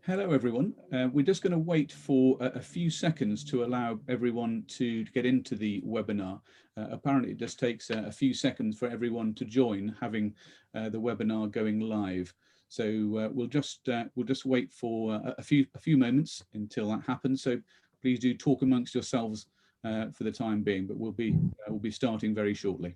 Hello, everyone. We're just going to wait for a few seconds to allow everyone to get into the webinar. Apparently, it just takes a few seconds for everyone to join, having the webinar going live. So we'll just wait for a few moments until that happens. So please do talk amongst yourselves for the time being, but we'll be starting very shortly.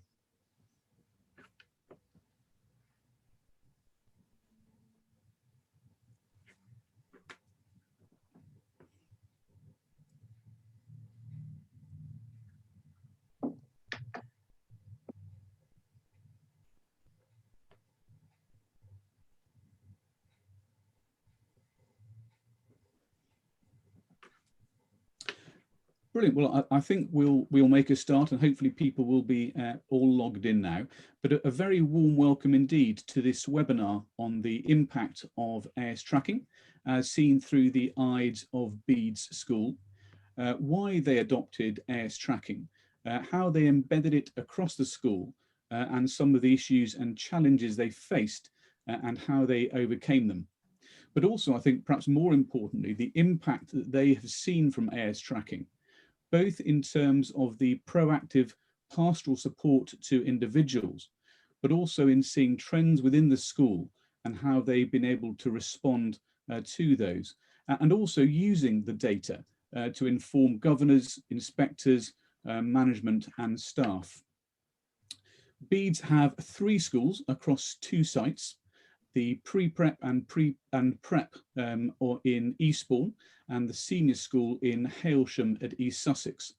Brilliant. Well, I think we'll make a start, and hopefully people will be all logged in now. But a very warm welcome indeed to this webinar on the impact of AS tracking, as seen through the eyes of Beeds School, why they adopted AS tracking, how they embedded it across the school, and some of the issues and challenges they faced, and how they overcame them. But also, I think perhaps more importantly, the impact that they have seen from AS tracking, both in terms of the proactive pastoral support to individuals, but also in seeing trends within the school and how they've been able to respond to those, and also using the data to inform governors, inspectors, management and staff. Beeds have 3 schools across 2 sites, the pre-prep and prep or in Eastbourne, and the senior school in Hailsham at East Sussex.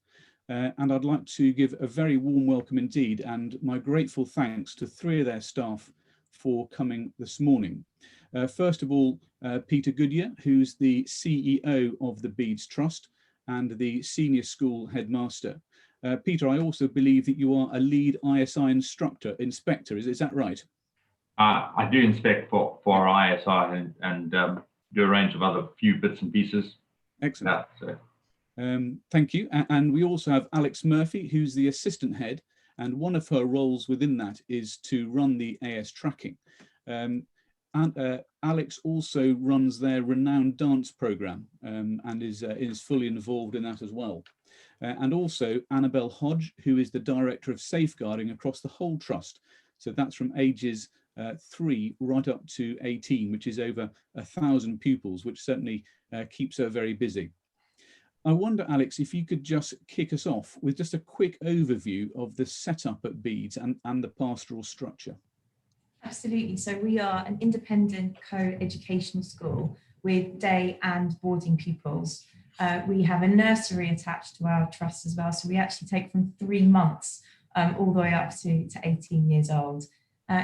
And I'd like to give a very warm welcome indeed, and my grateful thanks to 3 of their staff for coming this morning. First of all, Peter Goodyer, who's the CEO of the Beeds Trust and the senior school headmaster. Peter, I also believe that you are a lead ISI inspector, is that right? I do inspect for our ISI and do a range of other few bits and pieces. Excellent. Thank you. And we also have Alex Murphy, who's the assistant head, and one of her roles within that is to run the AS tracking. Alex also runs their renowned dance program and is fully involved in that as well. And also Annabel Hodge, who is the director of safeguarding across the whole trust. So that's from ages 3 right up to 18, which is over 1,000 pupils, which certainly keeps her very busy. I wonder, Alex, if you could just kick us off with just a quick overview of the setup at Beeds and the pastoral structure. Absolutely. So we are an independent co-educational school with day and boarding pupils. We have a nursery attached to our trust as well. So we actually take from 3 months all the way up to 18 years old.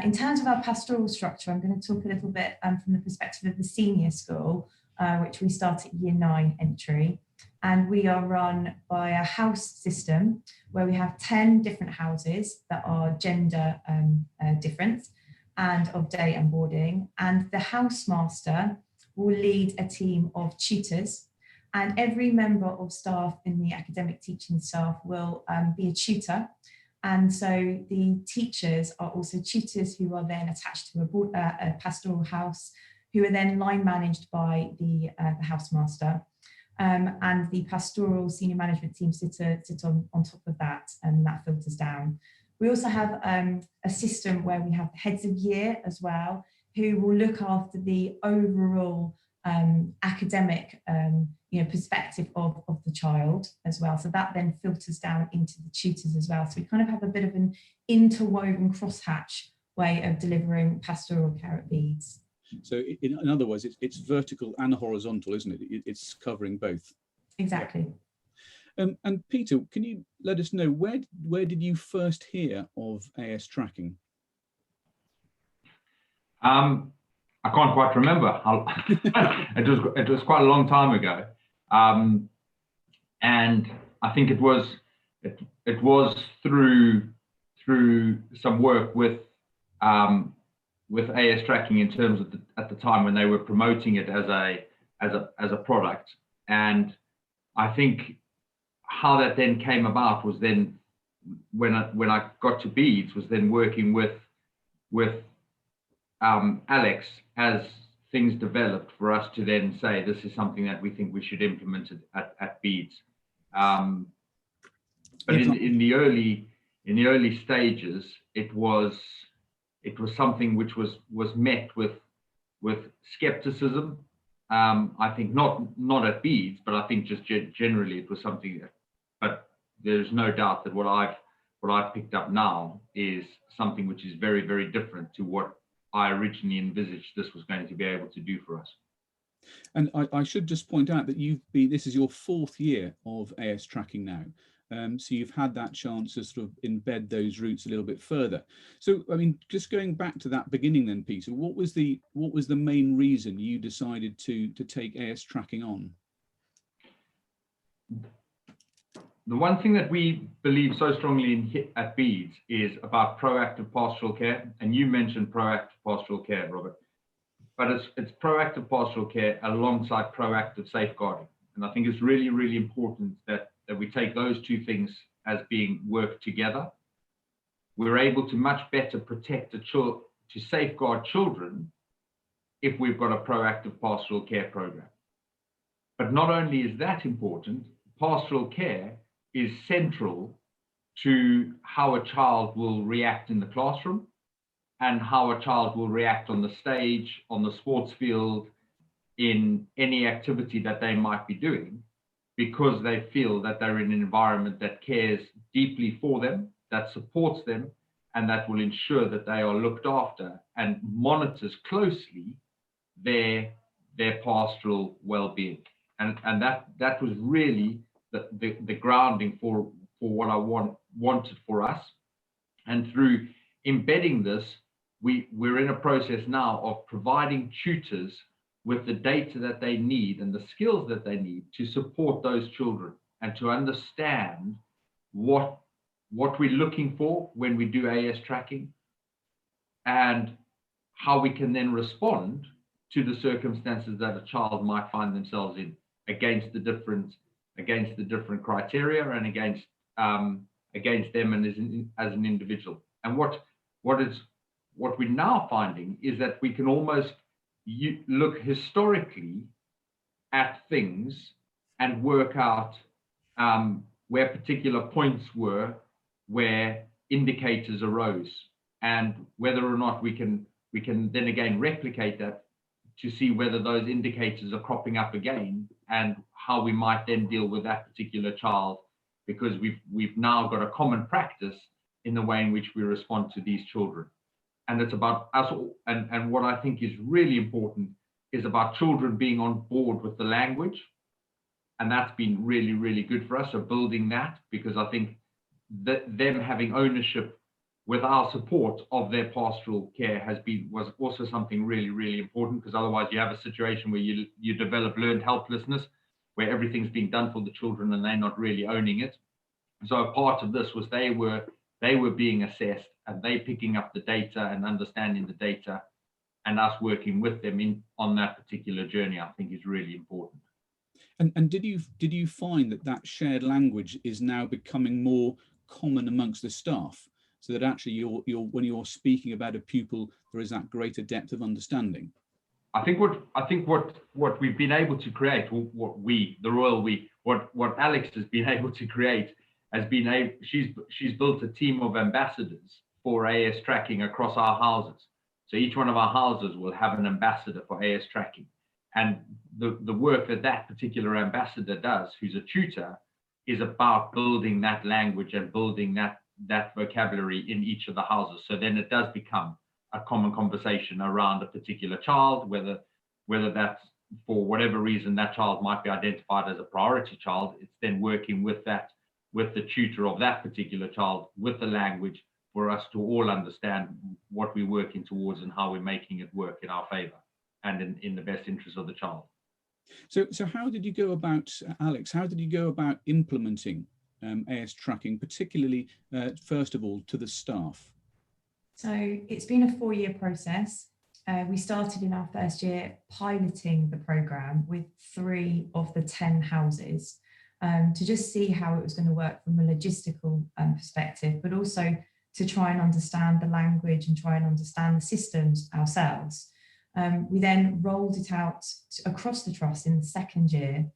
In terms of our pastoral structure, I'm going to talk a little bit from the perspective of the senior school, which we start at year 9 entry. And we are run by a house system where we have 10 different houses that are gender different and of day and boarding. And the housemaster will lead a team of tutors. And every member of staff in the academic teaching staff will be a tutor. And so the teachers are also tutors who are then attached to a pastoral house, who are then line managed by the housemaster. And the pastoral senior management team sit on top of that, and that filters down. We also have a system where we have heads of year as well, who will look after the overall academic perspective of the child as well. So that then filters down into the tutors as well. So we kind of have a bit of an interwoven crosshatch way of delivering pastoral care at Beeds. So in other words, it's vertical and horizontal, isn't it? It's covering both. Exactly. And Peter, can you let us know where did you first hear of AS tracking? I can't quite remember. It was quite a long time ago, and I think it was through some work with AS tracking in terms of at the time when they were promoting it as a product. And I think how that then came about was then when I got to Beeds, was then working with Alex as things developed for us to then say this is something that we think we should implement at Beeds. But in the early stages, it was something which was met with skepticism. I think not at Beeds, but I think just generally it was something that. But there's no doubt that what I've picked up now is something which is very, very different to what I originally envisaged this was going to be able to do for us. And I should just point out that this is your 4th year of AS tracking now. So you've had that chance to sort of embed those roots a little bit further. So, I mean, just going back to that beginning then, Peter, what was the main reason you decided to take AS tracking on? The one thing that we believe so strongly in at Beeds is about proactive pastoral care. And you mentioned proactive pastoral care, Robert. But it's proactive pastoral care alongside proactive safeguarding. And I think it's really, really important that we take those two things as being worked together. We're able to much better protect to safeguard children if we've got a proactive pastoral care program. But not only is that important, pastoral care is central to how a child will react in the classroom and how a child will react on the stage, on the sports field, in any activity that they might be doing, because they feel that they're in an environment that cares deeply for them, that supports them, and that will ensure that they are looked after and monitors closely their pastoral well-being. And that was really the grounding for what I wanted for us. And through embedding this, we're in a process now of providing tutors with the data that they need and the skills that they need to support those children and to understand what we're looking for when we do AS tracking and how we can then respond to the circumstances that a child might find themselves in against the different criteria and against them and as an individual. And what we're now finding is that we can almost look historically at things and work out where particular points were where indicators arose, and whether or not we can then again replicate that to see whether those indicators are cropping up again and how we might then deal with that particular child, because we've now got a common practice in the way in which we respond to these children. And it's about us all, and what I think is really important is about children being on board with the language. And that's been really, really good for us, so building that, because I think that them having ownership with our support of their pastoral care was also something really, really important, because otherwise you have a situation where you develop learned helplessness, where everything's being done for the children and they're not really owning it. So a part of this was they were being assessed, and they picking up the data and understanding the data, and us working with them on that particular journey, I think is really important. And did you find that shared language is now becoming more common amongst the staff, so that actually when you're speaking about a pupil, there is that greater depth of understanding? I think what we've been able to create, what Alex has been able to create has been she's built a team of ambassadors for AS tracking across our houses. So each one of our houses will have an ambassador for AS tracking. And the work that particular ambassador does, who's a tutor, is about building that language and building that vocabulary in each of the houses. So then it does become a common conversation around a particular child, whether that's for whatever reason that child might be identified as a priority child. It's then working with the tutor of that particular child with the language for us to all understand what we're working towards and how we're making it work in our favor and in the best interest of the child. So how did you go about, Alex, how did you go about implementing AS tracking, particularly, first of all, to the staff? So it's been a 4-year process. We started in our first year piloting the programme with 3 of the 10 houses to just see how it was going to work from a logistical perspective, but also to try and understand the language and try and understand the systems ourselves. We then rolled it out across the trust in the second year.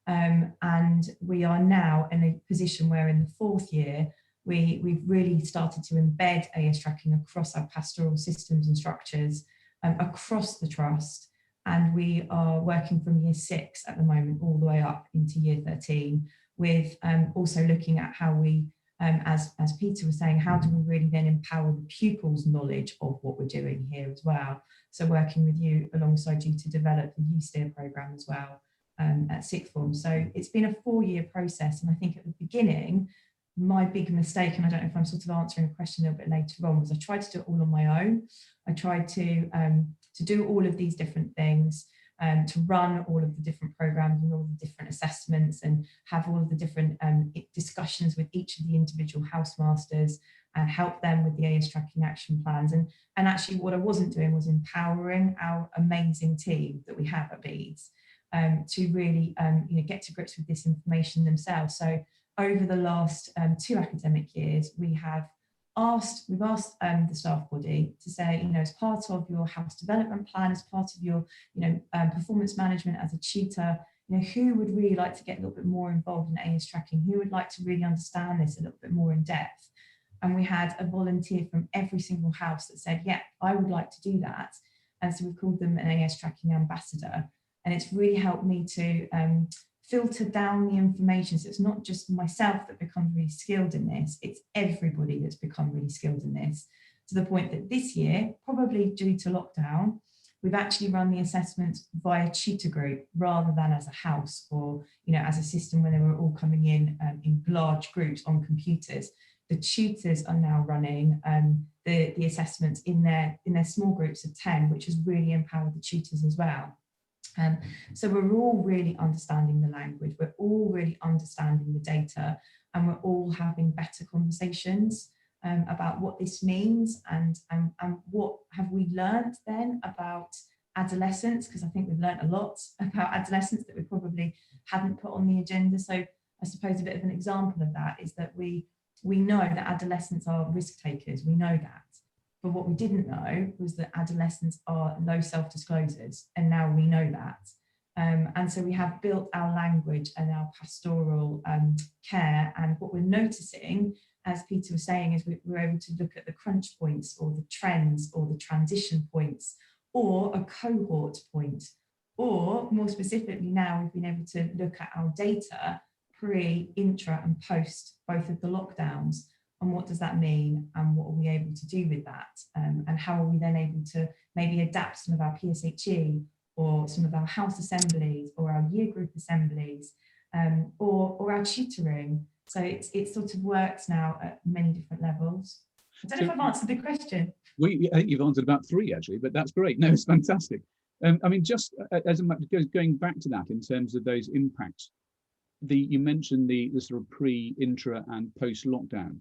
And we are now in a position where in the fourth year, we've really started to embed AS tracking across our pastoral systems and structures across the trust. And we are working from year 6 at the moment all the way up into year 13, with also looking at how we, as Peter was saying, how do we really then empower the pupils' knowledge of what we're doing here as well. So working with you, alongside you, to develop the U-Steer programme as well at sixth form. So it's been a 4-year process. And I think at the beginning, my big mistake, and I don't know if I'm sort of answering a question a little bit later on, was I tried to do it all on my own. I tried to do all of these different things, to run all of the different programs and all the different assessments, and have all of the different discussions with each of the individual housemasters and help them with the AS tracking action plans. And actually what I wasn't doing was empowering our amazing team that we have at Beeds to really get to grips with this information themselves. So over the last 2 academic years, we've asked the staff body to say, as part of your house development plan, as part of your, performance management as a tutor, who would really like to get a little bit more involved in AS tracking? Who would like to really understand this a little bit more in depth? And we had a volunteer from every single house that said, yeah, I would like to do that. And so we called them an AS tracking ambassador. And it's really helped me to filter down the information. So it's not just myself that becomes really skilled in this, it's everybody that's become really skilled in this, to the point that this year, probably due to lockdown, we've actually run the assessments via tutor group rather than as a house or as a system when they were all coming in large groups on computers. The tutors are now running the assessments in their small groups of 10, which has really empowered the tutors as well. So we're all really understanding the language, we're all really understanding the data, and we're all having better conversations about what this means and what have we learned then about adolescents, because I think we've learned a lot about adolescents that we probably hadn't put on the agenda. So I suppose a bit of an example of that is that we know that adolescents are risk takers, we know that. But what we didn't know was that adolescents are low self-disclosures, and now we know that. And so we have built our language and our pastoral care, and what we're noticing, as Peter was saying, is we're able to look at the crunch points or the trends or the transition points or a cohort point, or more specifically now we've been able to look at our data pre, intra and post both of the lockdowns. And what does that mean? And what are we able to do with that? And how are we then able to maybe adapt some of our PSHE or some of our house assemblies or our year group assemblies or our tutoring? So it sort of works now at many different levels. I don't know if I've answered the question. I think you've answered about 3 actually, but that's great. No, it's fantastic. I mean, just as going back to that in terms of those impacts, you mentioned the sort of pre, intra and post lockdown.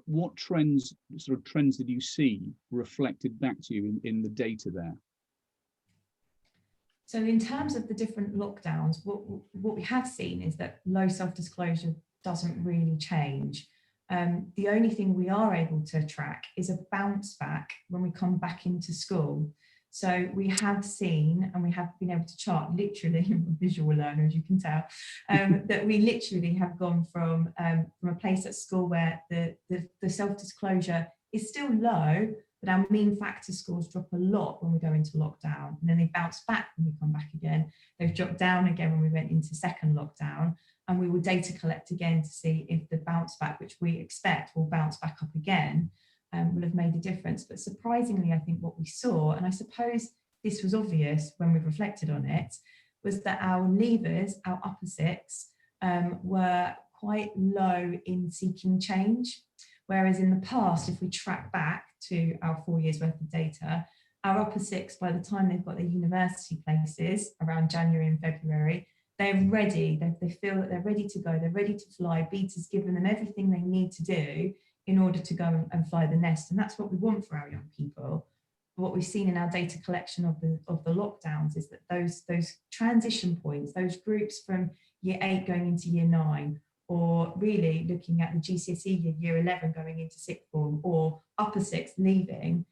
What trends did you see reflected back to you in the data there? So in terms of the different lockdowns, what we have seen is that low self-disclosure doesn't really change. The only thing we are able to track is a bounce back when we come back into school. So we have seen, and we have been able to chart, literally, I'm a visual learner, as you can tell, that we literally have gone from a place at school where the self-disclosure is still low, but our mean factor scores drop a lot when we go into lockdown, and then they bounce back when we come back again. They've dropped down again when we went into second lockdown, and we will data collect again to see if the bounce back, which we expect will bounce back up again, will have made a difference. But surprisingly, I think what we saw, and I suppose this was obvious when we reflected on it, was that our leavers, our upper six, were quite low in seeking change. Whereas in the past, if we track back to our 4 years worth of data, our upper six, by the time they've got their university places around January and February, they're ready. They feel that they're ready to go. They're ready to fly. Beeds has given them everything they need to do in order to go and fly the nest. And that's what we want for our young people. But what we've seen in our data collection of the lockdowns is that those transition points, those groups from year 8 going into year 9, or really looking at the GCSE year 11 going into sixth form, or upper sixth leaving,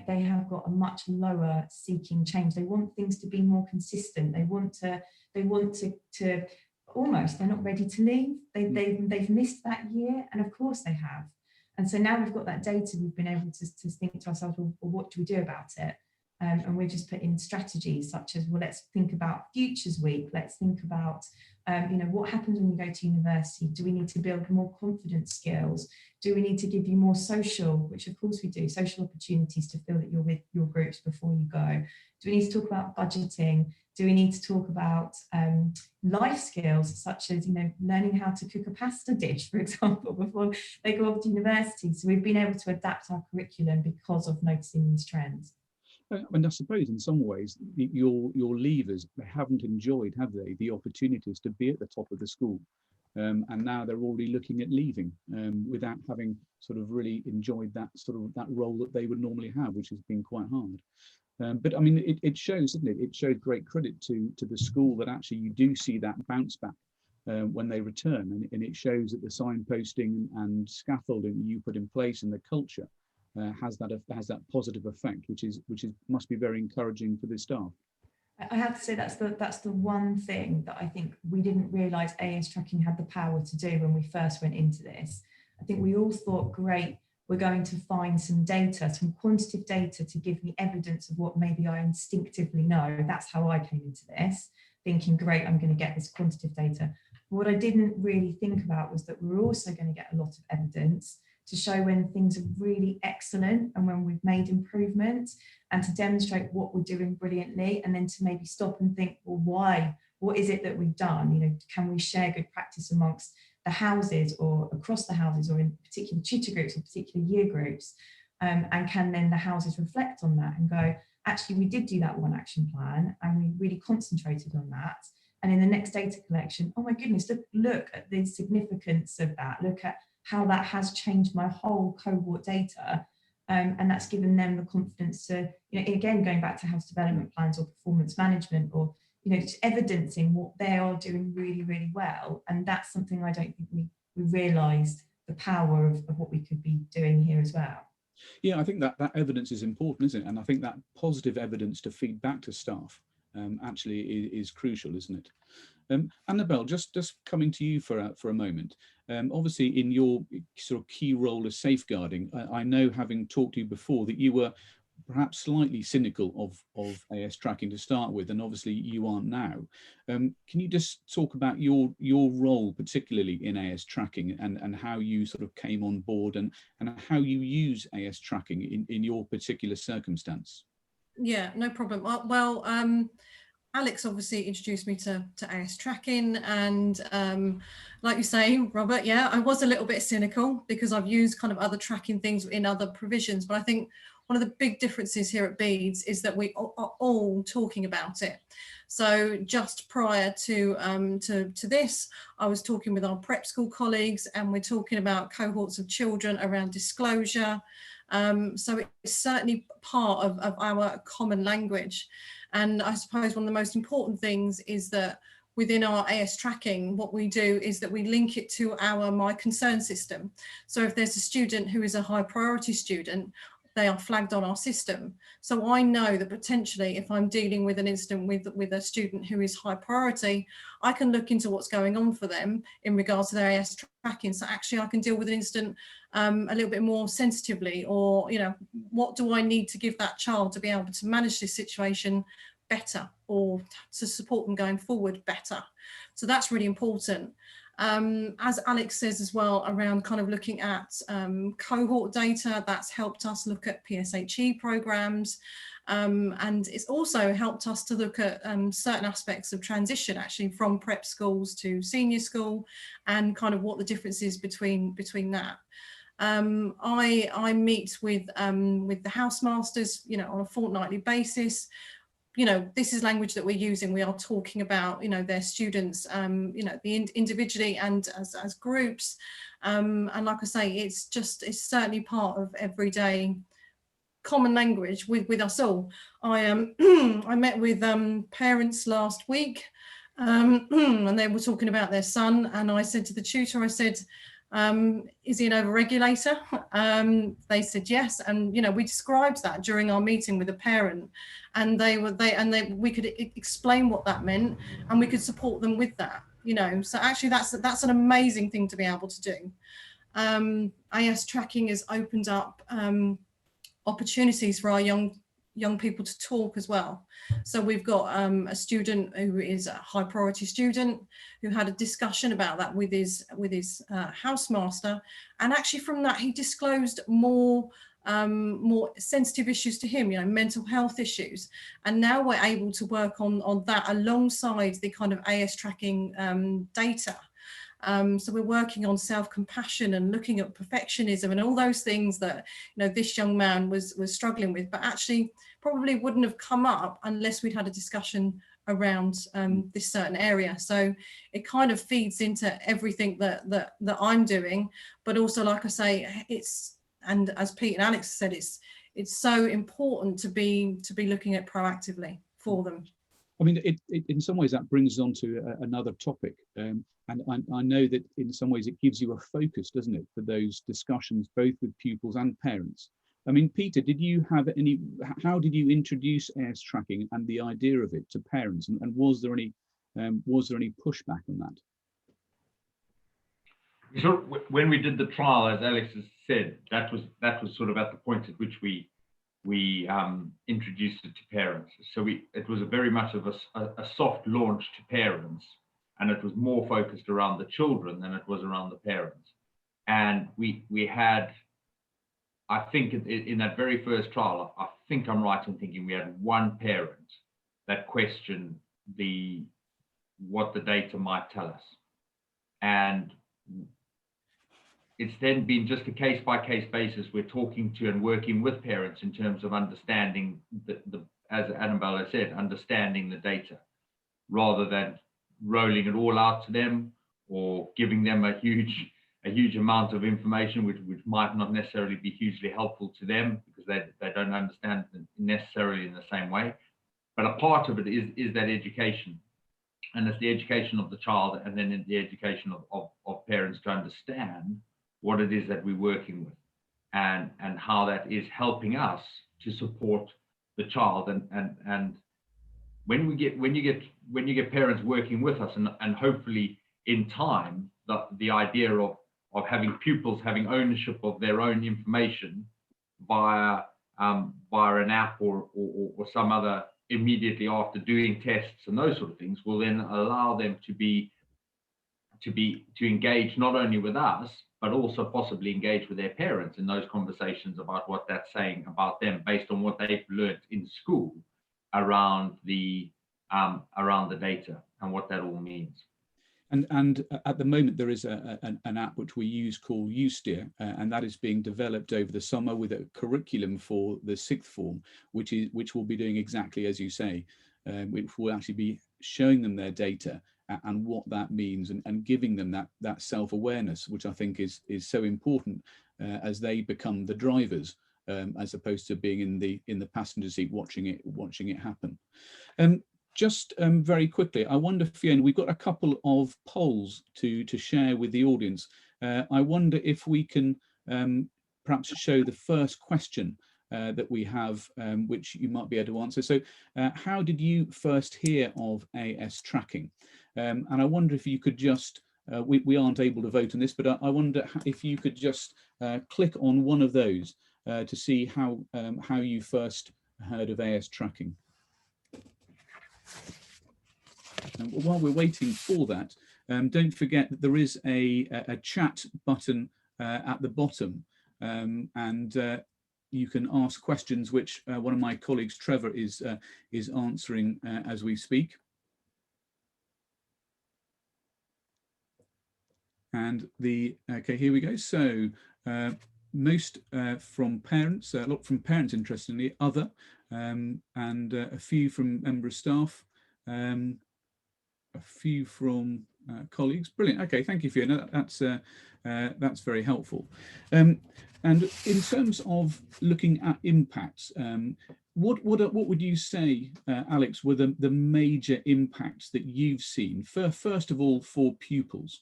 they have got a much lower seeking change. They want things to be more consistent. They want to almost, they're not ready to leave. They've missed that year, and of course they have. And so now we've got that data, we've been able to think to ourselves, well, what do we do about it? And we're just putting strategies such as, well, let's think about Futures Week. Let's think about, what happens when you go to university? Do we need to build more confidence skills? Do we need to give you more social, which of course we do, social opportunities to feel that you're with your groups before you go? Do we need to talk about budgeting? Do we need to talk about life skills, such as, learning how to cook a pasta dish, for example, before they go off to university? So we've been able to adapt our curriculum because of noticing these trends. And I suppose in some ways your leavers haven't enjoyed, have they, the opportunities to be at the top of the school, and now they're already looking at leaving without having sort of really enjoyed that role that they would normally have, which has been quite hard. But I mean, it shows, doesn't it? It shows great credit to the school that actually you do see that bounce back when they return, and it shows that the signposting and scaffolding that you put in place and the culture has that positive effect, which must be very encouraging for the staff. I have to say that's the one thing that I think we didn't realise AS tracking had the power to do when we first went into this. I think we all thought, great, we're going to find some data, some quantitative data to give me evidence of what maybe I instinctively know. That's how I came into this, thinking, great, I'm going to get this quantitative data. But what I didn't really think about was that we're also going to get a lot of evidence to show when things are really excellent and when we've made improvements, and to demonstrate what we're doing brilliantly, and then to maybe stop and think, well, why? What is it that we've done? Can we share good practice amongst the houses or across the houses or in particular tutor groups or particular year groups? And can then the houses reflect on that and go, actually, we did do that one action plan and we really concentrated on that. And in the next data collection, oh my goodness, look at the significance of that. Look at how that has changed my whole cohort data. And that's given them the confidence to, again, going back to house development plans or performance management, or, just evidencing what they are doing really, really well. And that's something I don't think we realised the power of what we could be doing here as well. Yeah, I think that evidence is important, isn't it? And I think that positive evidence to feed back to staff actually is crucial, isn't it? Annabel, just coming to you for a moment. Obviously, in your sort of key role as safeguarding, I know, having talked to you before, that you were perhaps slightly cynical of AS tracking to start with, and obviously you aren't now. Can you just talk about your role, particularly in AS tracking, and how you sort of came on board, and how you use AS tracking in your particular circumstance? Yeah, no problem. Well, Alex obviously introduced me to AS tracking, and like you say, Robert, yeah, I was a little bit cynical because I've used kind of other tracking things in other provisions, but I think one of the big differences here at Beeds is that we are all talking about it. So just prior to this, I was talking with our prep school colleagues, and we're talking about cohorts of children around disclosure. So it's certainly part of our common language. And I suppose one of the most important things is that within our AS tracking, what we do is that we link it to our My Concern system. So if there's a student who is a high priority student, they are flagged on our system. So I know that potentially if I'm dealing with an incident with a student who is high priority, I can look into what's going on for them in regards to their AS tracking. So actually I can deal with an incident a little bit more sensitively, or, what do I need to give that child to be able to manage this situation better, or to support them going forward better. So that's really important. As Alex says as well, around kind of looking at cohort data, that's helped us look at PSHE programs, and it's also helped us to look at certain aspects of transition, actually, from prep schools to senior school, and kind of what the difference is between that. I meet with the housemasters, on a fortnightly basis. This is language that we're using. We are talking about, their students, individually and as groups. And like I say, it's certainly part of everyday common language with us all. I met with parents last week, and they were talking about their son. And I said to the tutor, I said, Is he an overregulator? They said yes, and we described that during our meeting with the parent, and we could explain what that meant, and we could support them with that. So actually that's an amazing thing to be able to do. AS tracking has opened up opportunities for our young people to talk as well. So we've got a student who is a high priority student who had a discussion about that with his housemaster, and actually from that he disclosed more sensitive issues to him, mental health issues, and now we're able to work on that alongside the kind of AS tracking data. So we're working on self-compassion and looking at perfectionism and all those things that this young man was struggling with, but actually probably wouldn't have come up unless we'd had a discussion around this certain area. So it kind of feeds into everything that I'm doing, but also, like I say, and as Pete and Alex said, it's so important to be looking at proactively for them. I mean, it in some ways that brings us on to another topic, and I know that in some ways it gives you a focus, doesn't it, for those discussions, both with pupils and parents. I mean, Peter, how did you introduce AS tracking and the idea of it to parents, and was there any pushback on that? So when we did the trial, as Alex has said, that was sort of at the point at which we introduced it to parents. So it was very much of a soft launch to parents, and it was more focused around the children than it was around the parents. And we had, I think in that very first trial, I think I'm right in thinking we had one parent that questioned what the data might tell us. And it's then been just a case-by-case basis. We're talking to and working with parents in terms of understanding as Annabel has said, understanding the data, rather than rolling it all out to them or giving them a huge amount of information which might not necessarily be hugely helpful to them because they don't understand it necessarily in the same way. But a part of it is that education, and it's the education of the child, and then the education of parents to understand what it is that we're working with, and how that is helping us to support the child. And when you get parents working with us, and hopefully in time the idea of having pupils having ownership of their own information via an app or some other immediately after doing tests and those sort of things, will then allow them to engage not only with us, but also possibly engage with their parents in those conversations about what that's saying about them based on what they've learned in school around the data and what that all means. And at the moment there is an app which we use called Goodyer, and that is being developed over the summer with a curriculum for the sixth form, which will be doing exactly as you say, which will actually be showing them their data and what that means, and giving them that self-awareness, which I think is so important as they become the drivers, as opposed to being in the passenger seat watching it happen. Just very quickly, I wonder, Fiona, we've got a couple of polls to share with the audience. I wonder if we can perhaps show the first question that we have, which you might be able to answer. So how did you first hear of AS tracking? And I wonder if you could just, we aren't able to vote on this, but I wonder if you could just click on one of those to see how you first heard of AS tracking. And while we're waiting for that, don't forget that there is a chat button at the bottom, and you can ask questions, which one of my colleagues, Trevor, is answering as we speak. And okay, here we go. So most from parents, a lot from parents, interestingly, other, and a few from member of staff, a few from colleagues. Brilliant. Okay, thank you, Fiona. That's very helpful. And in terms of looking at impacts, what would you say, Alex, were the major impacts that you've seen? First of all, for pupils.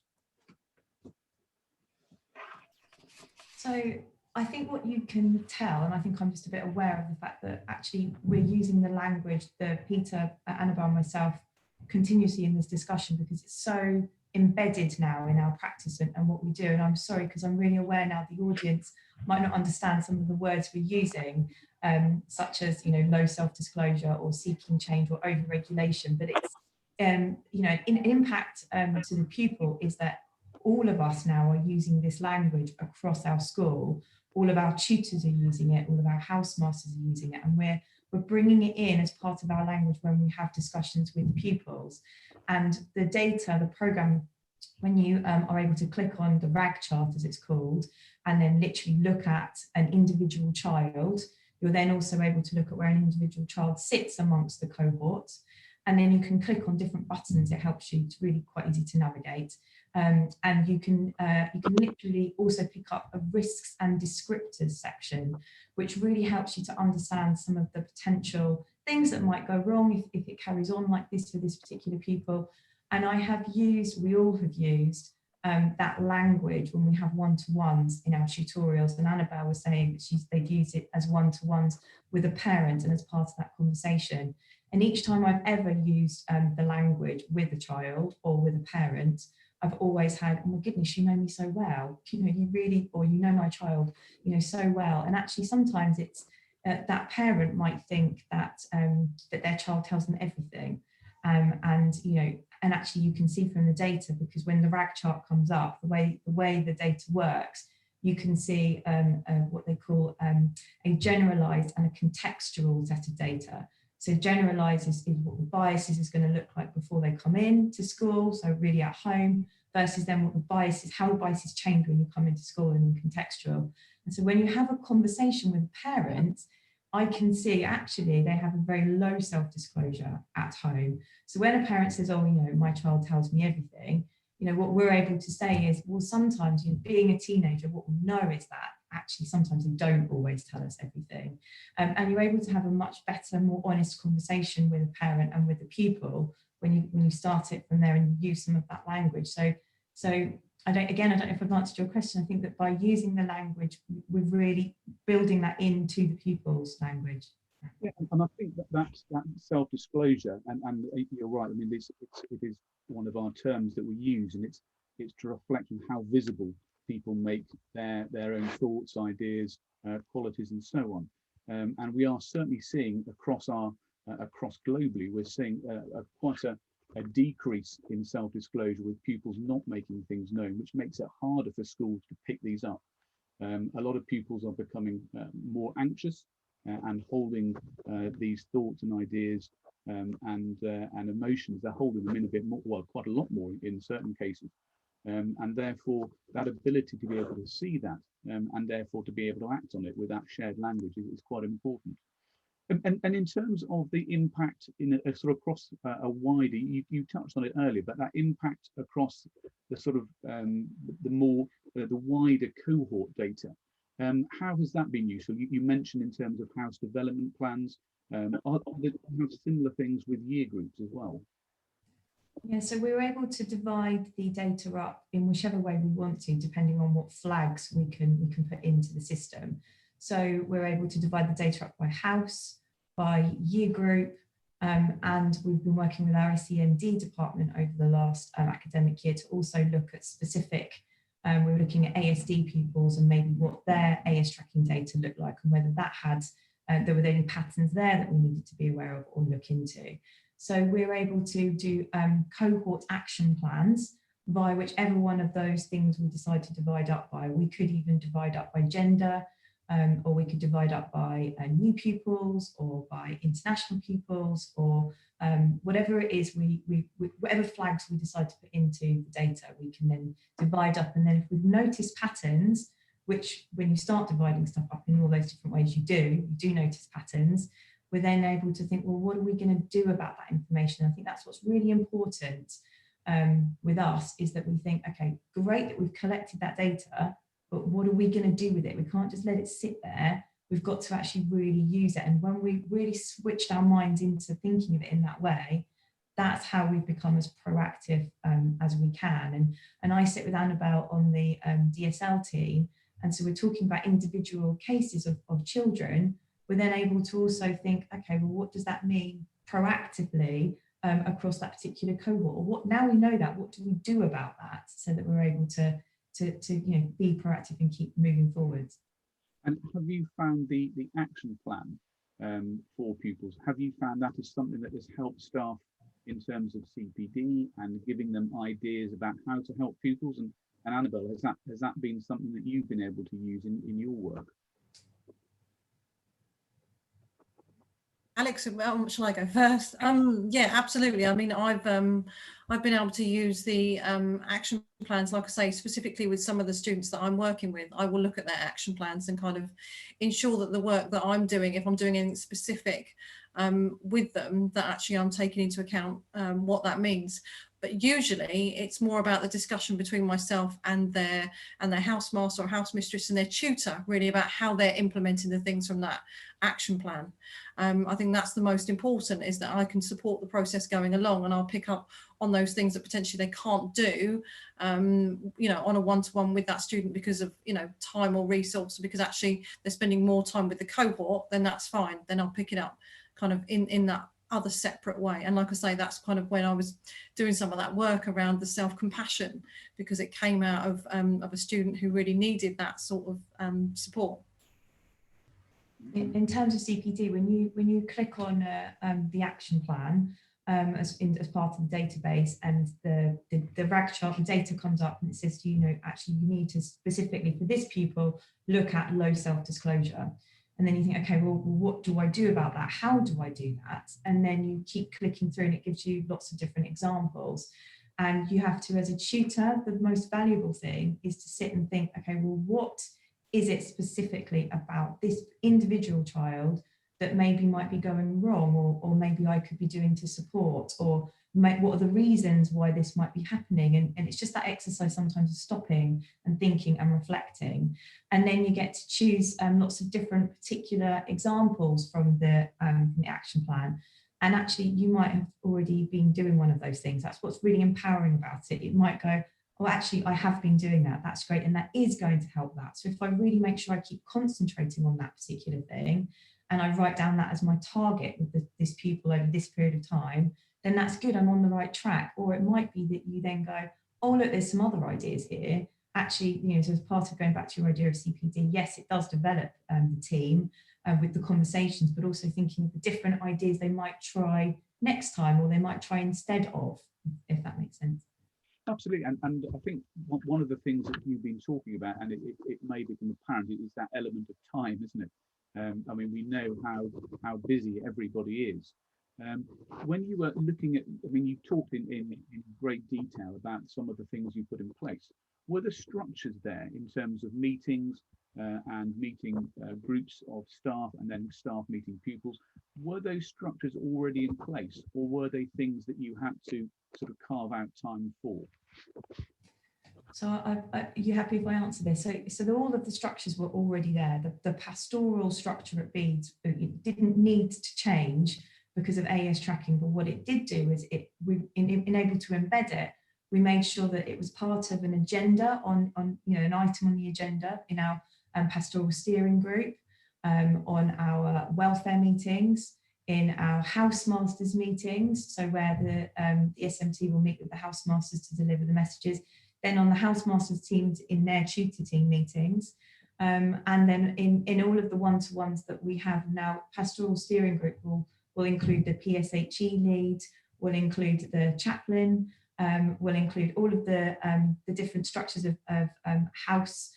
So I think what you can tell, and I think I'm just a bit aware of the fact that actually we're using the language that Peter, Annabel and myself continuously in this discussion, because it's so embedded now in our practice and what we do. And I'm sorry, because I'm really aware now the audience might not understand some of the words we're using, such as, you know, low self-disclosure or seeking change or over-regulation. But it's, you know, an impact to the pupil is that all of us now are using this language across our school. All of our tutors are using it, all of our housemasters are using it, and we're bringing it in as part of our language when we have discussions with pupils. And the data, the program, when you are able to click on the RAG chart, as it's called, and then literally look at an individual child, you're then also able to look at where an individual child sits amongst the cohort. And then you can click on different buttons. It helps you. It's really quite easy to navigate. And you can literally also pick up a risks and descriptors section, which really helps you to understand some of the potential things that might go wrong if it carries on like this for this particular pupil. And we all have used that language when we have one-to-ones in our tutorials. And Annabel was saying that they'd use it as one-to-ones with a parent and as part of that conversation. And each time I've ever used the language with a child or with a parent, I've always had, oh my goodness, you know me so well, you know, you really, or you know my child, you know, so well. And actually sometimes it's that parent might think that that their child tells them everything. And, you know, and actually you can see from the data, because when the RAG chart comes up, the way the data works, you can see what they call a generalized and a contextual set of data. So generalized is what the biases is going to look like before they come in to school, so really at home, versus then what the bias is, how the biases change when you come into school, and contextual. And so when you have a conversation with parents, I can see actually they have a very low self-disclosure at home. So when a parent says, oh, you know, my child tells me everything, you know, what we're able to say is, well, sometimes, you know, being a teenager, what we know is that actually sometimes they don't always tell us everything. And you're able to have a much better, more honest conversation with a parent and with the pupil when you start it from there and you use some of that language. So I don't know if I've answered your question. I think that by using the language, we're really building that into the pupil's language. Yeah, and I think that self-disclosure, and you're right. I mean, it is one of our terms that we use, and it's to reflect on how visible people make their own thoughts, ideas, qualities, and so on. And we are certainly seeing across globally, we're seeing quite a decrease in self-disclosure with pupils not making things known, which makes it harder for schools to pick these up. A lot of pupils are becoming more anxious and holding these thoughts and ideas and emotions. They're holding them in a bit more, well, quite a lot more in certain cases. And therefore that ability to be able to see that and therefore to be able to act on it with that shared language is quite important. And in terms of the impact in a sort of across a wider, you touched on it earlier, but that impact across the sort of the wider cohort data, how has that been useful? You mentioned in terms of house development plans, are there similar things with year groups as well? Yeah, so we were able to divide the data up in whichever way we want to, depending on what flags we can put into the system. So we're able to divide the data up by house, by year group, and we've been working with our SEND department over the last academic year to also look at specific, we were looking at ASD pupils and maybe what their AS tracking data looked like and whether that had, there were any patterns there that we needed to be aware of or look into. So we're able to do cohort action plans by whichever one of those things we decide to divide up by. We could even divide up by gender, or we could divide up by new pupils or by international pupils, or whatever it is, whatever flags we decide to put into the data, we can then divide up. And then if we've noticed patterns, which when you start dividing stuff up in all those different ways you do notice patterns, we're then able to think, well, what are we going to do about that information? I think that's what's really important with us, is that we think, okay, great that we've collected that data, but what are we going to do with it? We can't just let it sit there. We've got to actually really use it. And when we really switched our minds into thinking of it in that way, that's how we've become as proactive as we can. And I sit with Annabel on the DSL team, And so we're talking about individual cases of children. We're then able to also think, okay, well, what does that mean proactively across that particular cohort? Or what, now we know that, what do we do about that so that we're able to be proactive and keep moving forward? And have you found the action plan for pupils, have you found that is something that has helped staff in terms of CPD and giving them ideas about how to help pupils? And Annabel, has that been something that you've been able to use in your work? Alex, shall I go first? Yeah, absolutely. I mean, I've been able to use the action plans, like I say, specifically with some of the students that I'm working with. I will look at their action plans and kind of ensure that the work that I'm doing, if I'm doing anything specific with them, that actually I'm taking into account what that means. But usually it's more about the discussion between myself and their housemaster or housemistress and their tutor, really, about how they're implementing the things from that action plan. I think that's the most important, is that I can support the process going along, and I'll pick up on those things that potentially they can't do, you know, on a one-to-one with that student because of, you know, time or resource, because actually they're spending more time with the cohort, then that's fine. Then I'll pick it up kind of in that other separate way. And like I say, that's kind of when I was doing some of that work around the self-compassion, because it came out of a student who really needed that sort of support. In terms of CPD, when you click on the action plan as part of the database, and the rag chart, the data comes up and it says, you know, actually you need to specifically for this pupil look at low self-disclosure. And then you think, okay, well, what do I do about that? How do I do that? And then you keep clicking through and it gives you lots of different examples. And you have to, as a tutor, the most valuable thing is to sit and think, okay, well, what is it specifically about this individual child that maybe might be going wrong, or maybe I could be doing to support, or what are the reasons why this might be happening? And it's just that exercise sometimes of stopping and thinking and reflecting. And then you get to choose lots of different particular examples from the action plan. And actually, you might have already been doing one of those things. That's what's really empowering about it. It might go, oh, actually, I have been doing that. That's great. And that is going to help that. So if I really make sure I keep concentrating on that particular thing, and I write down that as my target with this pupil over this period of time, then that's good, I'm on the right track. Or it might be that you then go, oh, look, there's some other ideas here. Actually, you know, so as part of going back to your idea of CPD, yes, it does develop the team with the conversations, but also thinking of the different ideas they might try next time, or they might try instead of, if that makes sense. Absolutely, and I think one of the things that you've been talking about, and it may become apparent, is that element of time, isn't it? I mean, we know how busy everybody is. When you were looking at, I mean, you talked in great detail about some of the things you put in place. Were there structures there in terms of meetings and meeting groups of staff, and then staff meeting pupils? Were those structures already in place, or were they things that you had to sort of carve out time for? So are you happy if I answer this? So all of the structures were already there. The pastoral structure at Beeds, it didn't need to change because of AES tracking, but what it did do is we enabled to embed it. We made sure that it was part of an agenda on you know, an item on the agenda in our pastoral steering group, on our welfare meetings, in our housemasters meetings, so where the SMT will meet with the housemasters to deliver the messages, then on the housemasters teams in their tutor team meetings, and then in all of the one-to-ones that we have now. Pastoral steering group will include the PSHE lead, will include the chaplain, will include all of the different structures of house,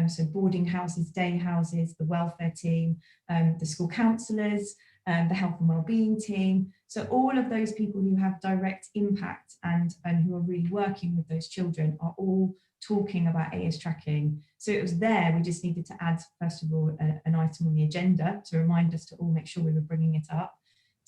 so boarding houses, day houses, the welfare team, the school counsellors, the health and wellbeing team. So all of those people who have direct impact and who are really working with those children are all talking about AES tracking. So it was there, we just needed to add, first of all, an item on the agenda to remind us to all make sure we were bringing it up.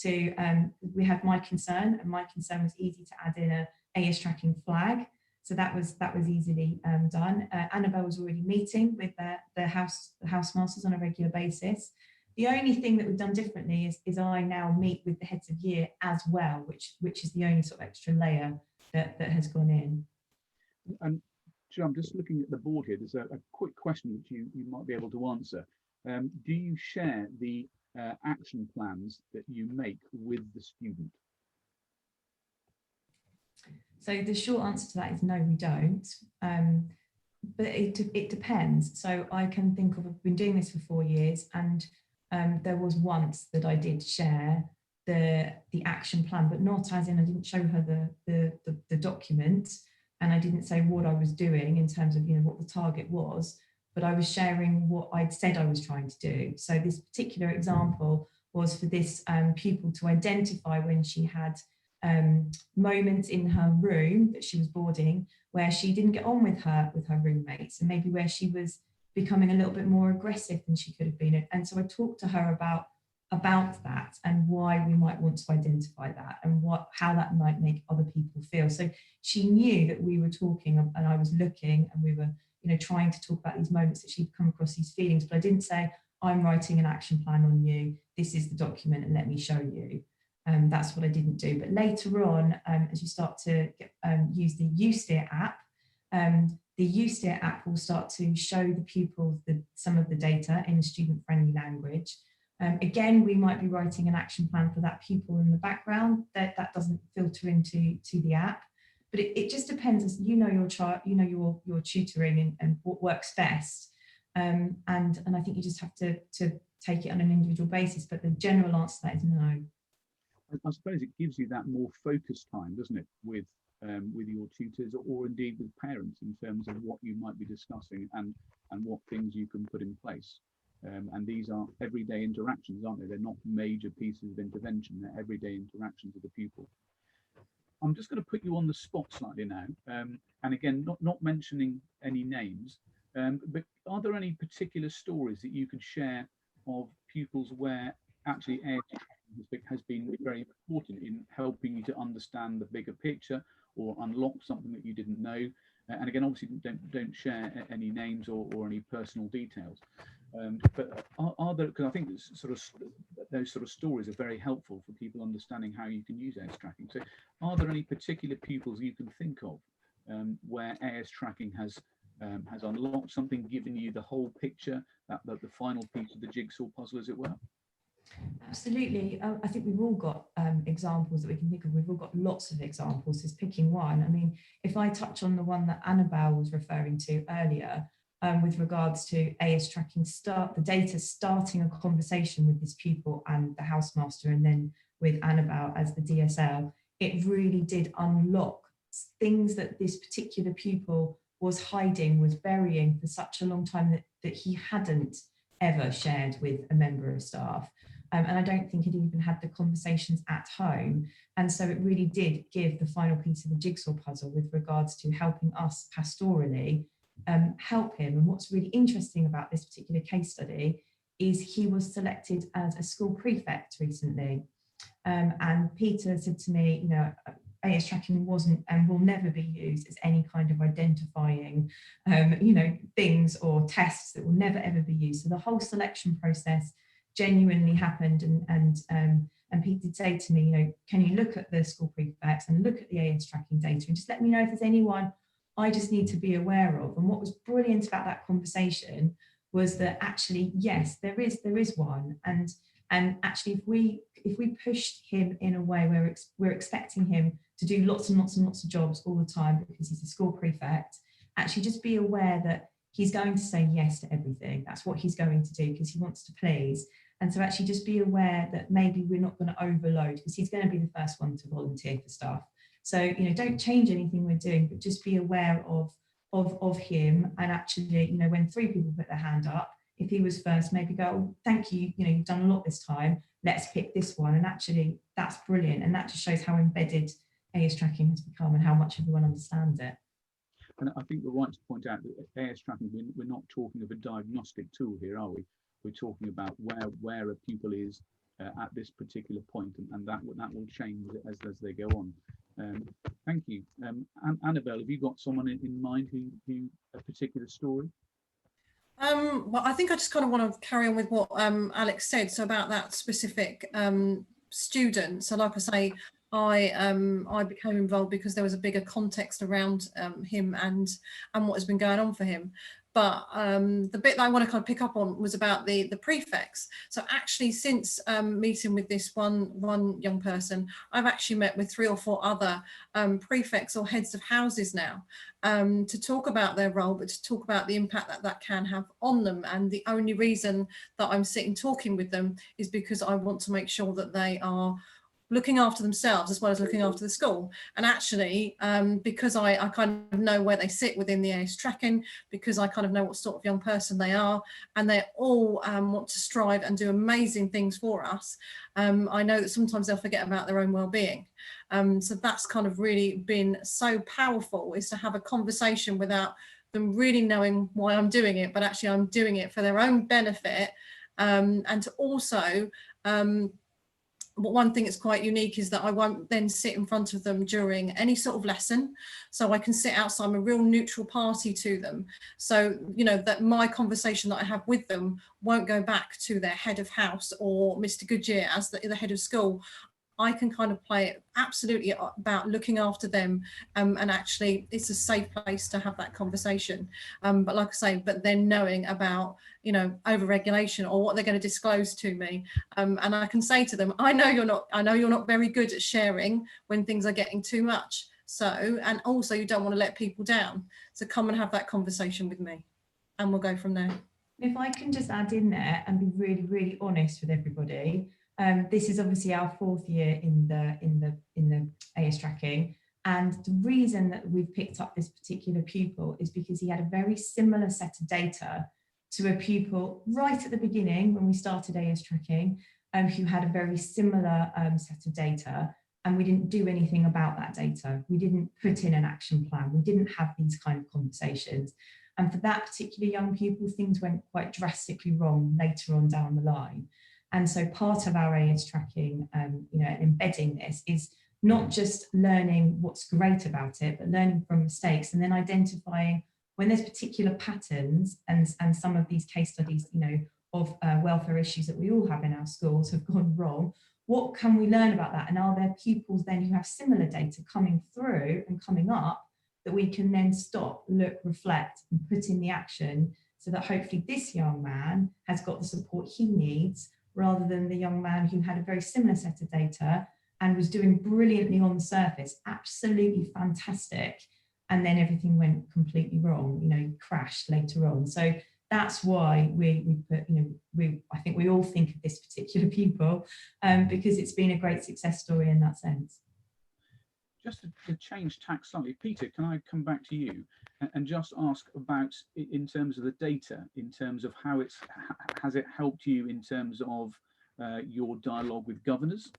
We had my concern, and my concern was easy to add in a AES tracking flag. So that was easily done. Annabel was already meeting with the housemasters on a regular basis. The only thing that we've done differently is I now meet with the heads of year as well, which is the only sort of extra layer that has gone in. And I'm just looking at the board here. There's a quick question which you might be able to answer. Do you share the action plans that you make with the student? So the short answer to that is no, we don't. But it depends. So I can think of, I've been doing this for 4 years, and there was once that I did share the action plan, but not as in I didn't show her the document, and I didn't say what I was doing in terms of, you know, what the target was, but I was sharing what I'd said I was trying to do. So this particular example was for this pupil to identify when she had moments in her room that she was boarding where she didn't get on with her roommates, and maybe where she was becoming a little bit more aggressive than she could have been. And so I talked to her about that and why we might want to identify that and how that might make other people feel. So she knew that we were talking and I was looking, and we were, you know, trying to talk about these moments that she'd come across these feelings, but I didn't say, I'm writing an action plan on you, this is the document and let me show you. That's what I didn't do. But later on, as you start to use the USteer app, the USteer app will start to show the pupils some of the data in a student-friendly language. Again, we might be writing an action plan for that pupil in the background. That doesn't filter into the app, but it just depends. As you know your child, you know your tutoring and what works best. And I think you just have to take it on an individual basis. But the general answer to that is no. I suppose it gives you that more focused time, doesn't it, with your tutors or indeed with parents, in terms of what you might be discussing and what things you can put in place. And these are everyday interactions, aren't they? They're not major pieces of intervention. They're everyday interactions with the pupil. I'm just going to put you on the spot slightly now, and again, not mentioning any names, but are there any particular stories that you could share of pupils where actually has been very important in helping you to understand the bigger picture or unlock something that you didn't know? And again, obviously, don't share any names or any personal details. But are there? Because I think those sort of stories are very helpful for people understanding how you can use AS tracking. So, are there any particular pupils you can think of where AS tracking has unlocked something, given you the whole picture, that the final piece of the jigsaw puzzle, as it were? Absolutely. I think we've all got examples that we can think of. We've all got lots of examples. Just picking one. I mean, if I touch on the one that Annabel was referring to earlier, with regards to AS tracking, the data starting a conversation with this pupil and the housemaster, and then with Annabel as the DSL, it really did unlock things that this particular pupil was hiding, was burying for such a long time that he hadn't ever shared with a member of staff. And I don't think he'd even had the conversations at home. And so it really did give the final piece of the jigsaw puzzle with regards to helping us pastorally help him. And what's really interesting about this particular case study is he was selected as a school prefect recently. And Peter said to me, you know, AS tracking wasn't and will never be used as any kind of identifying, you know, things or tests that will never ever be used. So the whole selection process genuinely happened, and Pete did say to me, you know, can you look at the school prefects and look at the AS tracking data and just let me know if there's anyone I just need to be aware of. And what was brilliant about that conversation was that actually, yes, there is one, and actually if we pushed him in a way where we're expecting him to do lots and lots and lots of jobs all the time because he's a school prefect, actually just be aware that he's going to say yes to everything. That's what he's going to do because he wants to please. And so actually just be aware that maybe we're not going to overload, because he's going to be the first one to volunteer for stuff. So, you know, don't change anything we're doing, but just be aware of him. And actually, you know, when 3 people put their hand up, if he was first, maybe go, oh, thank you, you know, you've done a lot this time, let's pick this one. And actually that's brilliant. And that just shows how embedded AS tracking has become and how much everyone understands it. And I think we're right to point out that AS tracking, we're not talking of a diagnostic tool here, are we? We're talking about where a pupil is at this particular point, and that will change as they go on. Thank you. Annabel, have you got someone in mind who a particular story? Well, I think I just kind of want to carry on with what Alex said. So about that specific student. So like I say, I became involved because there was a bigger context around him and what has been going on for him. But the bit that I want to kind of pick up on was about the prefects. So actually, since meeting with this one young person, I've actually met with 3 or 4 other prefects or heads of houses now to talk about their role, but to talk about the impact that that can have on them. And the only reason that I'm sitting talking with them is because I want to make sure that they are looking after themselves as well as looking after the school. And actually, because I kind of know where they sit within the AS tracking, because I kind of know what sort of young person they are, and they all want to strive and do amazing things for us, I know that sometimes they'll forget about their own well-being. So that's kind of really been so powerful, is to have a conversation without them really knowing why I'm doing it, but actually I'm doing it for their own benefit. And to also, but one thing that's quite unique is that I won't then sit in front of them during any sort of lesson. So I can sit outside, I'm a real neutral party to them. So, you know, that my conversation that I have with them won't go back to their head of house or Mr. Goodyer as the head of school. I can kind of play it absolutely about looking after them, and actually it's a safe place to have that conversation. But like I say, but then knowing about, you know, over-regulation or what they're going to disclose to me, and I can say to them, I know you're not very good at sharing when things are getting too much. So, and also you don't want to let people down. So come and have that conversation with me, and we'll go from there. If I can just add in there and be really, really honest with everybody. This is obviously our 4th year in the AS tracking, and the reason that we've picked up this particular pupil is because he had a very similar set of data to a pupil right at the beginning when we started AS tracking, who had a very similar set of data, and we didn't do anything about that data. We didn't put in an action plan. We didn't have these kind of conversations. And for that particular young pupil, things went quite drastically wrong later on down the line. And so part of our AS tracking, you know, and embedding this is not just learning what's great about it, but learning from mistakes and then identifying when there's particular patterns and some of these case studies, you know, of welfare issues that we all have in our schools have gone wrong. What can we learn about that? And are there pupils then who have similar data coming through and coming up that we can then stop, look, reflect, and put in the action so that hopefully this young man has got the support he needs, rather than the young man who had a very similar set of data and was doing brilliantly on the surface, absolutely fantastic, and then everything went completely wrong, you know, crashed later on. So that's why we put, you know, I think we all think of this particular pupil because it's been a great success story in that sense. Just to change tack slightly, Peter, can I come back to you and just ask about, in terms of the data, in terms of how has it helped you in terms of your dialogue with governors?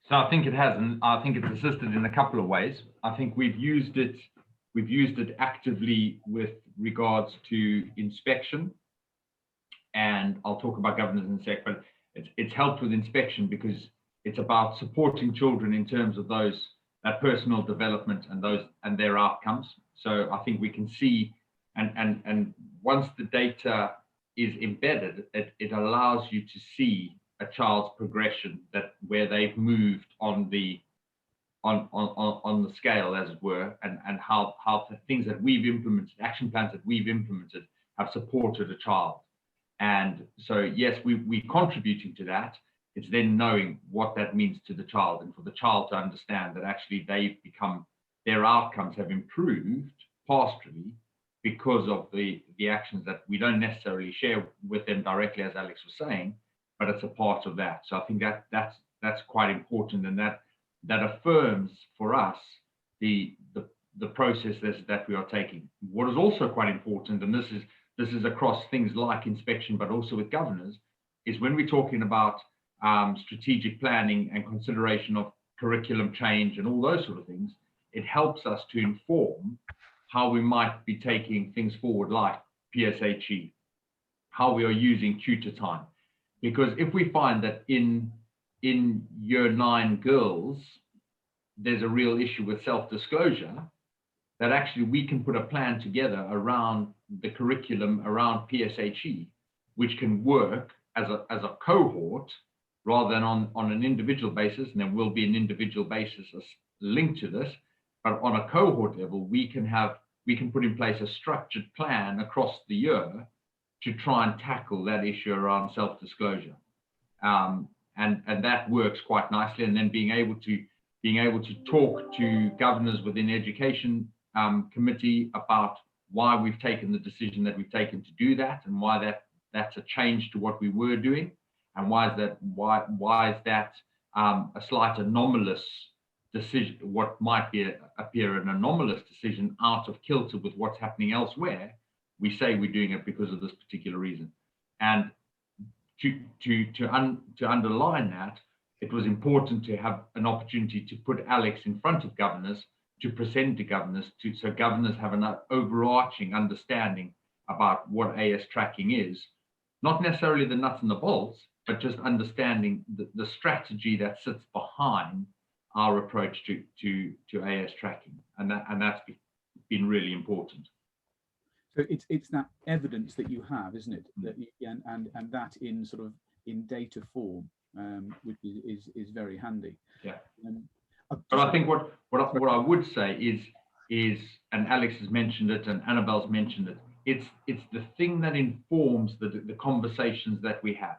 So I think it has, and I think it's assisted in a couple of ways. I think we've used it actively with regards to inspection, and I'll talk about governors in a sec, but it's helped with inspection because it's about supporting children in terms of that personal development and their outcomes. So I think we can see, and once the data is embedded, it allows you to see a child's progression, that where they've moved on the scale, as it were, and how the things that we've implemented, action plans that we've implemented, have supported a child. And so yes, we're contributing to that. It's then knowing what that means to the child, and for the child to understand that actually their outcomes have improved pastorally because of the actions that we don't necessarily share with them directly, as Alex was saying, but it's a part of that. So I think that's quite important, and that affirms for us the processes that we are taking. What is also quite important, and this is across things like inspection, but also with governors, is when we're talking about strategic planning and consideration of curriculum change and all those sort of things, it helps us to inform how we might be taking things forward, like PSHE, how we are using tutor time. Because if we find that in year 9 girls, there's a real issue with self-disclosure, that actually we can put a plan together around the curriculum around PSHE, which can work as a cohort, rather than on an individual basis, and there will be an individual basis linked to this, but on a cohort level, we can put in place a structured plan across the year to try and tackle that issue around self-disclosure. And that works quite nicely. And then being able to talk to governors within education committee about why we've taken the decision that we've taken to do that, and why that's a change to what we were doing, and why is that a slight anomalous decision, what might appear an anomalous decision out of kilter with what's happening elsewhere. We say we're doing it because of this particular reason. And to underline that, it was important to have an opportunity to put Alex in front of governors, to present to governors, so governors have an overarching understanding about what AS tracking is. Not necessarily the nuts and the bolts, but just understanding the strategy that sits behind our approach to AS tracking. And that's been really important. So it's that evidence that you have, isn't it? That and that in sort of in data form, which is very handy. Yeah. But I think what I would say is, and Alex has mentioned it, and Annabelle's mentioned it. It's the thing that informs the conversations that we have,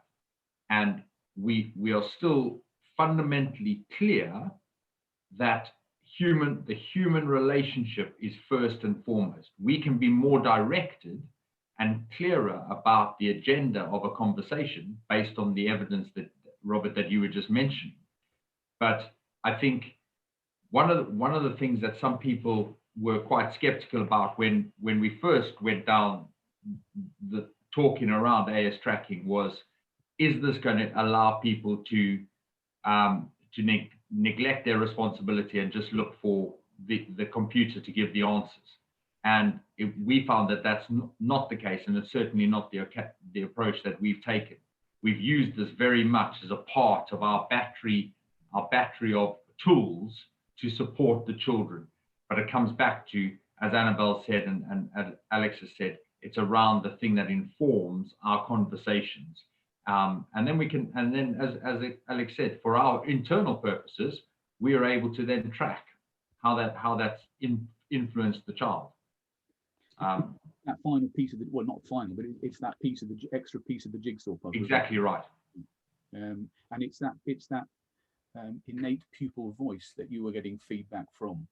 and we are still fundamentally clear that the human relationship is first and foremost. We can be more directed and clearer about the agenda of a conversation based on the evidence that, Robert, that you were just mentioning. But I think one of the things that some people were quite skeptical about when we first went down the talking around AS tracking was, is this going to allow people to neglect their responsibility and just look for the computer to give the answers? And we found that that's not the case, and it's certainly not the approach that we've taken. We've used this very much as a part of our battery of tools to support the children. But it comes back to, as Annabelle said and Alex has said, it's around the thing that informs our conversations. And then as Alex said, for our internal purposes, we are able to then track how that's influenced the child. That final piece of well, not final, but it's that piece of the extra piece of the jigsaw puzzle. Exactly right. And it's that innate pupil voice that you were getting feedback from.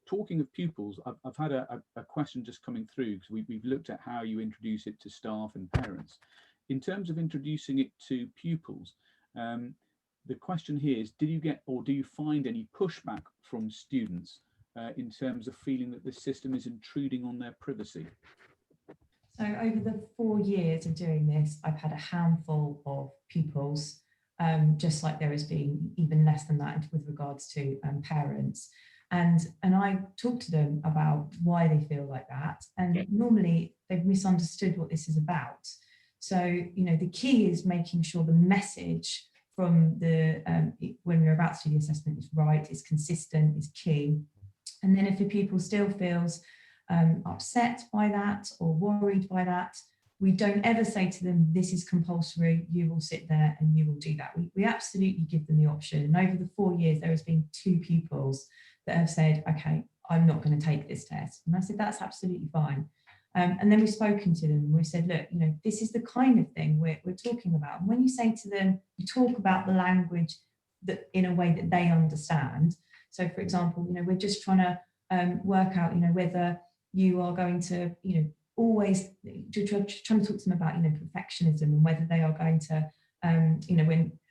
Talking of pupils, I've had a question just coming through, because we've looked at how you introduce it to staff and parents. In terms of introducing it to pupils, the question here is, did you get or do you find any pushback from students in terms of feeling that the system is intruding on their privacy? So over the 4 years of doing this, I've had a handful of pupils, just like there has been even less than that with regards to parents. And I talk to them about why they feel like that. And normally they've misunderstood what this is about. So, the key is making sure the message from when we're about to do the assessment is right, is consistent, is key. And then if the pupil still feels upset by that or worried by that, we don't ever say to them, this is compulsory, you will sit there and you will do that. We absolutely give them the option. And over the 4 years, there has been 2 pupils that have said, okay, I'm not going to take this test. And I said, that's absolutely fine. And then we've spoken to them and we said, look, this is the kind of thing we're talking about. And when you say to them, you talk about the language that in a way that they understand. So for example, we're just trying to work out, whether you are going to, always trying to talk to them about, perfectionism, and whether they are going to,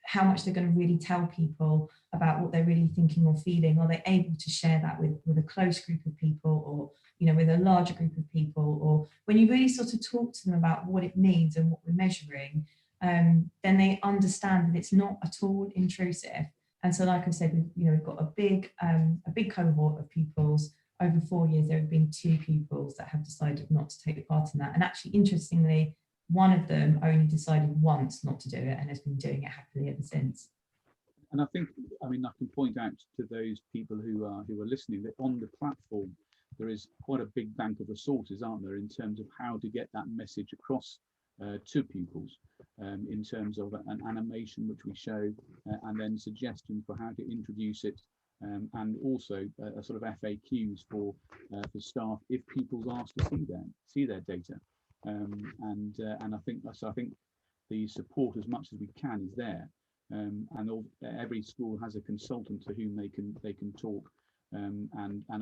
how much they're going to really tell people about what they're really thinking or feeling. Are they able to share that with a close group of people, or with a larger group of people? Or when you really sort of talk to them about what it means and what we're measuring, then they understand that it's not at all intrusive. And so, like I said, we've got a big cohort of pupils. Over 4 years, there have been 2 pupils that have decided not to take part in that. And actually, interestingly, one of them only decided once not to do it and has been doing it happily ever since. And I think, I can point out to those people who are listening that on the platform, there is quite a big bank of resources, aren't there, in terms of how to get that message across to pupils. in terms of an animation which we show, and then suggestions for how to introduce it, and also a sort of FAQs for staff if pupils ask to see their data, and I think the support as much as we can is there, and every school has a consultant to whom they can talk and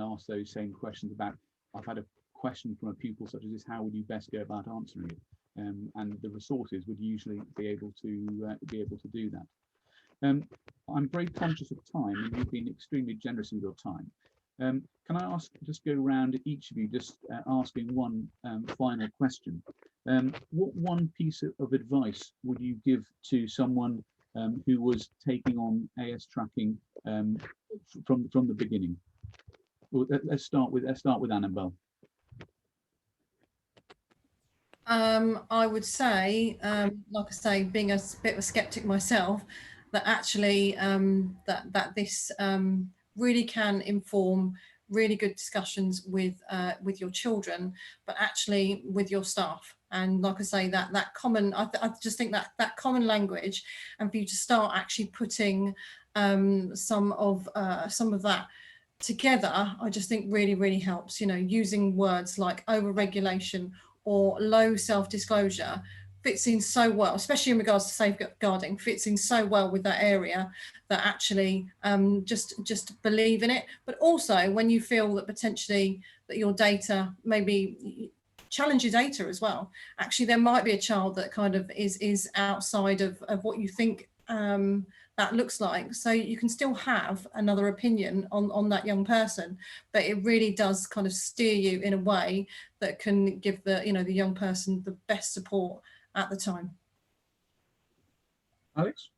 ask those same questions about. I've had a question from a pupil such as this: how would you best go about answering it? And the resources would usually be able to do that. I'm very conscious of time, and you've been extremely generous with your time. Can I just go around each of you, just asking one final question? What one piece of advice would you give to someone who was taking on AS tracking from the beginning? Well, let's start with Annabel. I would say, like I say, being a bit of a skeptic myself, that actually that this really can inform really good discussions with your children, but actually with your staff. And like I say, that common, I just think that common language, and for you to start actually putting some of that together, I just think really helps. You know, using words like over-regulation or low self-disclosure fits in so well, especially in regards to safeguarding, fits in so well with that area, that actually just believe in it. But also when you feel that potentially that your data maybe challenge your data as well, actually there might be a child that kind of is outside of what you think that looks like, so you can still have another opinion on that young person, but it really does kind of steer you in a way that can give the young person the best support at the time. Alex?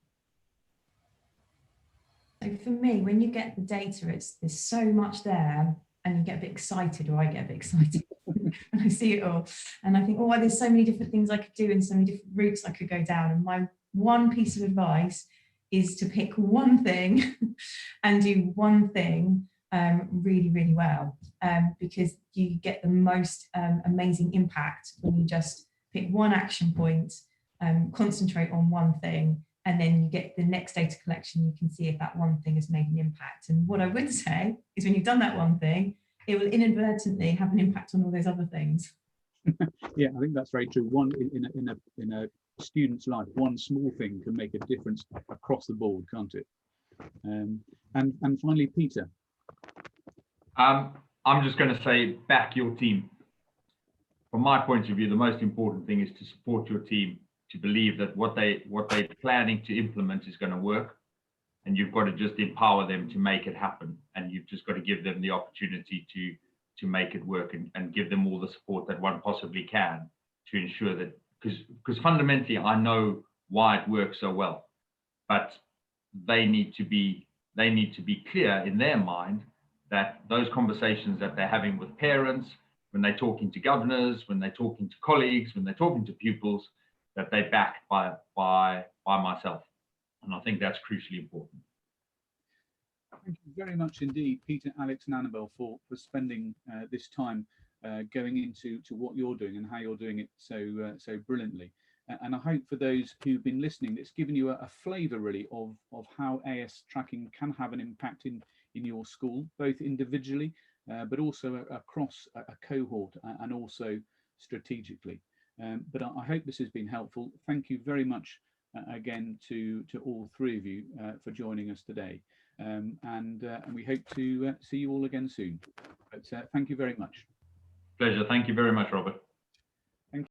So for me, when you get the data, there's so much there, and you get a bit excited, or I get a bit excited when I see it all, and I think, oh, there's so many different things I could do and so many different routes I could go down. And my one piece of advice is to pick one thing and do one thing really well, because you get the most amazing impact when you just pick one action point, concentrate on one thing, and then you get the next data collection. You can see if that one thing has made an impact. And what I would say is, when you've done that one thing, it will inadvertently have an impact on all those other things. Yeah, I think that's very true. One in a student's life, one small thing can make a difference across the board, can't it? And finally, Peter. I'm just going to say, back your team. From my point of view, the most important thing is to support your team, to believe that what they're planning to implement is going to work, and you've got to just empower them to make it happen, and you've just got to give them the opportunity to make it work, and give them all the support that one possibly can to ensure that, because fundamentally I know why it works so well, but they need to be clear in their mind that those conversations that they're having with parents, when they're talking to governors, when they're talking to colleagues, when they're talking to pupils, that they're backed by myself. And I think that's crucially important. Thank you very much indeed, Peter, Alex and Annabel, for spending this time going into what you're doing and how you're doing it so brilliantly. And I hope for those who've been listening, it's given you a flavour really of how AS tracking can have an impact in your school, both individually, but also across a cohort, and also strategically. But I hope this has been helpful. Thank you very much again to all three of you for joining us today. And we hope to see you all again soon. But thank you very much. Pleasure. Thank you very much, Robert.